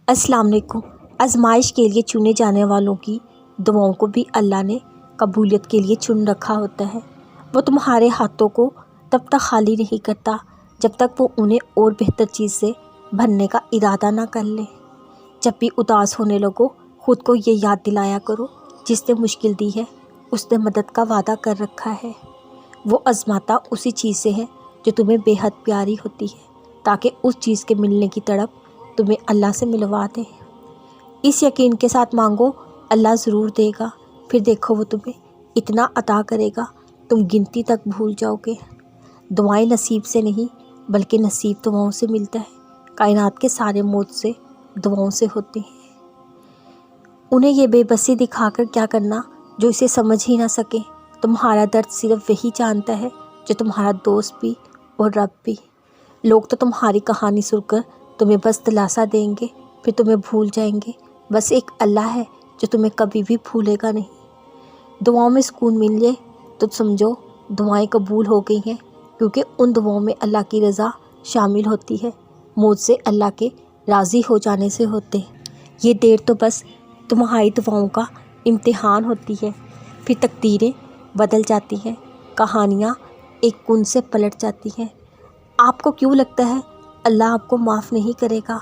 السلام علیکم۔ آزمائش کے لیے چنے جانے والوں کی دعاؤں کو بھی اللہ نے قبولیت کے لیے چن رکھا ہوتا ہے۔ وہ تمہارے ہاتھوں کو تب تک خالی نہیں کرتا جب تک وہ انہیں اور بہتر چیز سے بھرنے کا ارادہ نہ کر لے۔ جب بھی اداس ہونے لگو خود کو یہ یاد دلایا کرو، جس نے مشکل دی ہے اس نے مدد کا وعدہ کر رکھا ہے۔ وہ آزماتا اسی چیز سے ہے جو تمہیں بے حد پیاری ہوتی ہے، تاکہ اس چیز کے ملنے کی تڑپ تمہیں اللہ سے ملوا دے۔ اس یقین کے ساتھ مانگو، اللہ ضرور دے گا۔ پھر دیکھو وہ تمہیں اتنا عطا کرے گا تم گنتی تک بھول جاؤ گے۔ دعائیں نصیب سے نہیں بلکہ نصیب دعاؤں سے ملتا ہے۔ کائنات کے سارے موت سے دعاؤں سے ہوتے ہیں۔ انہیں یہ بے بسی دکھا کر کیا کرنا جو اسے سمجھ ہی نہ سکے۔ تمہارا درد صرف وہی جانتا ہے جو تمہارا دوست بھی اور رب بھی۔ لوگ تو تمہاری کہانی سن کر تمہیں بس دلاسا دیں گے، پھر تمہیں بھول جائیں گے۔ بس ایک اللہ ہے جو تمہیں کبھی بھی بھولے گا نہیں۔ دعاؤں میں سکون مل جائے تو سمجھو دعائیں قبول ہو گئی ہیں، کیونکہ ان دعاؤں میں اللہ کی رضا شامل ہوتی ہے۔ موت سے اللہ کے راضی ہو جانے سے ہوتے ہیں۔ یہ دیر تو بس تمہاری دعاؤں کا امتحان ہوتی ہے، پھر تقدیریں بدل جاتی ہیں، کہانیاں ایک کن سے پلٹ جاتی ہیں۔ آپ کو کیوں لگتا ہے اللہ آپ کو معاف نہیں کرے گا؟